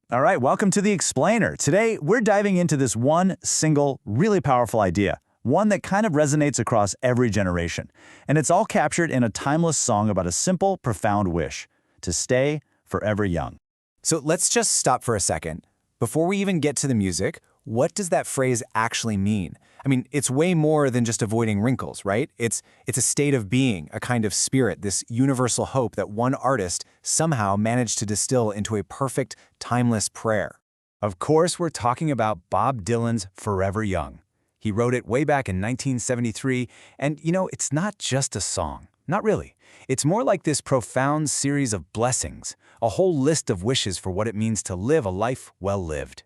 All right, welcome to The Explainer. Today, we're diving into this one single, really powerful idea, one that kind of resonates across every generation. And it's all captured in a timeless song about a simple, profound wish: to stay forever young. So let's just stop for a second. Before we even get to the music, what does that phrase actually mean? I mean, it's way more than just avoiding wrinkles, right? It's a state of being, a kind of spirit, this universal hope that one artist somehow managed to distill into a perfect, timeless prayer. Of course, we're talking about Bob Dylan's Forever Young. He wrote it way back in 1973, and it's not just a song. Not really. It's more like this profound series of blessings, a whole list of wishes for what it means to live a life well lived.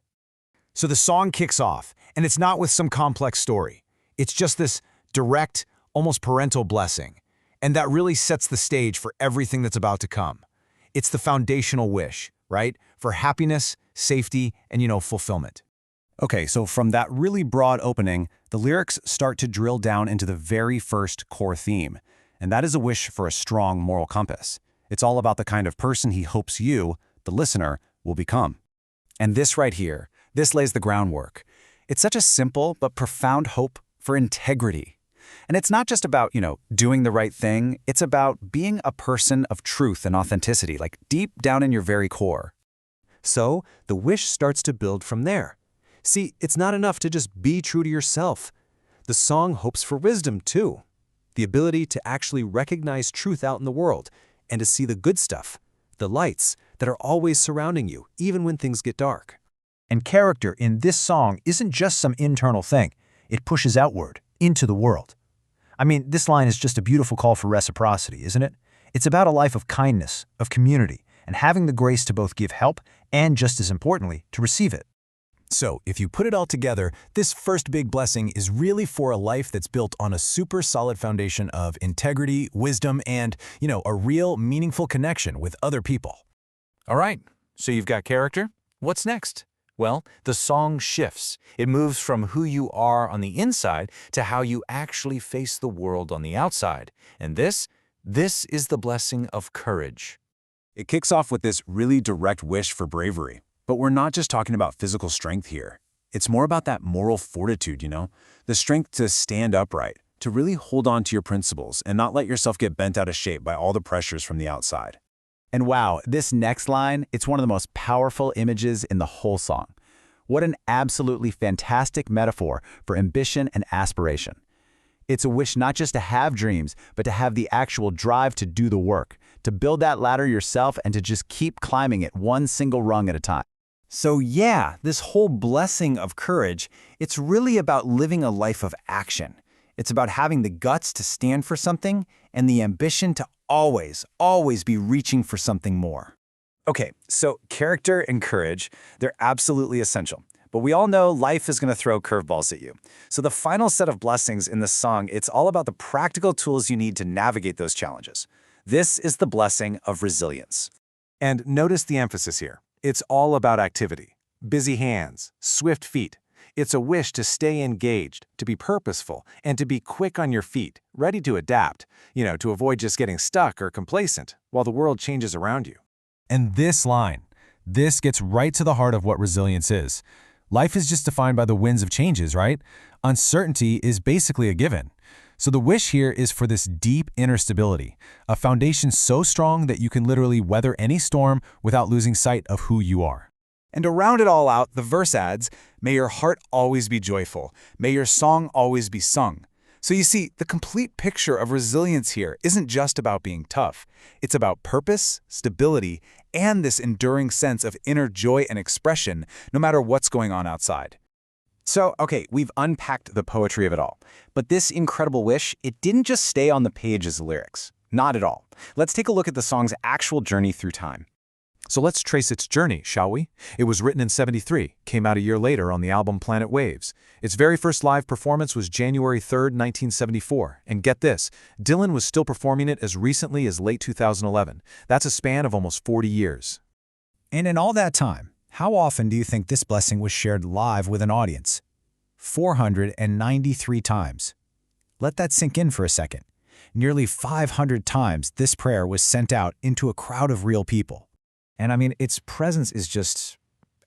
So the song kicks off, and it's not with some complex story. It's just this direct, almost parental blessing. And that really sets the stage for everything that's about to come. It's the foundational wish, right? For happiness, safety, and, fulfillment. Okay, so from that really broad opening, the lyrics start to drill down into the very first core theme. And that is a wish for a strong moral compass. It's all about the kind of person he hopes you, the listener, will become. And this right here, this lays the groundwork. It's such a simple but profound hope for integrity. And it's not just about, doing the right thing. It's about being a person of truth and authenticity, like deep down in your very core. So the wish starts to build from there. See, it's not enough to just be true to yourself. The song hopes for wisdom, too. The ability to actually recognize truth out in the world and to see the good stuff, the lights that are always surrounding you, even when things get dark. And character in this song isn't just some internal thing. It pushes outward, into the world. I mean, this line is just a beautiful call for reciprocity, isn't it? It's about a life of kindness, of community, and having the grace to both give help and, just as importantly, to receive it. So, if you put it all together, this first big blessing is really for a life that's built on a super solid foundation of integrity, wisdom, and, a real, meaningful connection with other people. All right, so you've got character. What's next? Well, the song shifts. It moves from who you are on the inside to how you actually face the world on the outside. And this is the blessing of courage. It kicks off with this really direct wish for bravery. But we're not just talking about physical strength here. It's more about that moral fortitude, the strength to stand upright, to really hold on to your principles and not let yourself get bent out of shape by all the pressures from the outside. And wow, this next line, it's one of the most powerful images in the whole song. What an absolutely fantastic metaphor for ambition and aspiration. It's a wish not just to have dreams, but to have the actual drive to do the work, to build that ladder yourself and to just keep climbing it one single rung at a time. So yeah, this whole blessing of courage, it's really about living a life of action. It's about having the guts to stand for something and the ambition to always be reaching for something more. Okay, so character and courage, they're absolutely essential. But we all know life is going to throw curveballs at you. So the final set of blessings in this song, it's all about the practical tools you need to navigate those challenges. This is the blessing of resilience. And notice the emphasis here. It's all about activity. Busy hands, swift feet. It's a wish to stay engaged, to be purposeful, and to be quick on your feet, ready to adapt, to avoid just getting stuck or complacent while the world changes around you. And this line, this gets right to the heart of what resilience is. Life is just defined by the winds of changes, right? Uncertainty is basically a given. So the wish here is for this deep inner stability, a foundation so strong that you can literally weather any storm without losing sight of who you are. And to round it all out, the verse adds, "May your heart always be joyful. May your song always be sung." So you see, the complete picture of resilience here isn't just about being tough. It's about purpose, stability, and this enduring sense of inner joy and expression, no matter what's going on outside. So, okay, we've unpacked the poetry of it all. But this incredible wish, it didn't just stay on the page as lyrics. Not at all. Let's take a look at the song's actual journey through time. So let's trace its journey, shall we? It was written in '73, came out a year later on the album Planet Waves. Its very first live performance was January 3rd, 1974. And get this, Dylan was still performing it as recently as late 2011. That's a span of almost 40 years. And in all that time, how often do you think this blessing was shared live with an audience? 493 times. Let that sink in for a second. Nearly 500 times this prayer was sent out into a crowd of real people. And I mean, its presence is just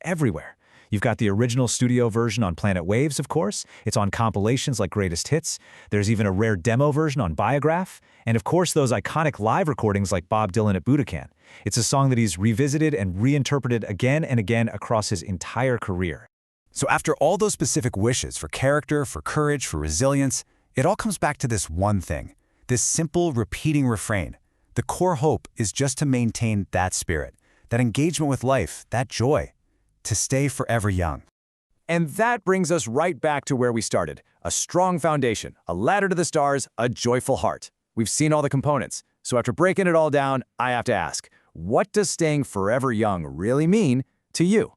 everywhere. You've got the original studio version on Planet Waves, of course. It's on compilations like Greatest Hits. There's even a rare demo version on Biograph. And of course, those iconic live recordings like Bob Dylan at Budokan. It's a song that he's revisited and reinterpreted again and again across his entire career. So after all those specific wishes for character, for courage, for resilience, it all comes back to this one thing, this simple, repeating refrain. The core hope is just to maintain that spirit, that engagement with life, that joy, to stay forever young. And that brings us right back to where we started. A strong foundation, a ladder to the stars, a joyful heart. We've seen all the components. So after breaking it all down, I have to ask, what does staying forever young really mean to you?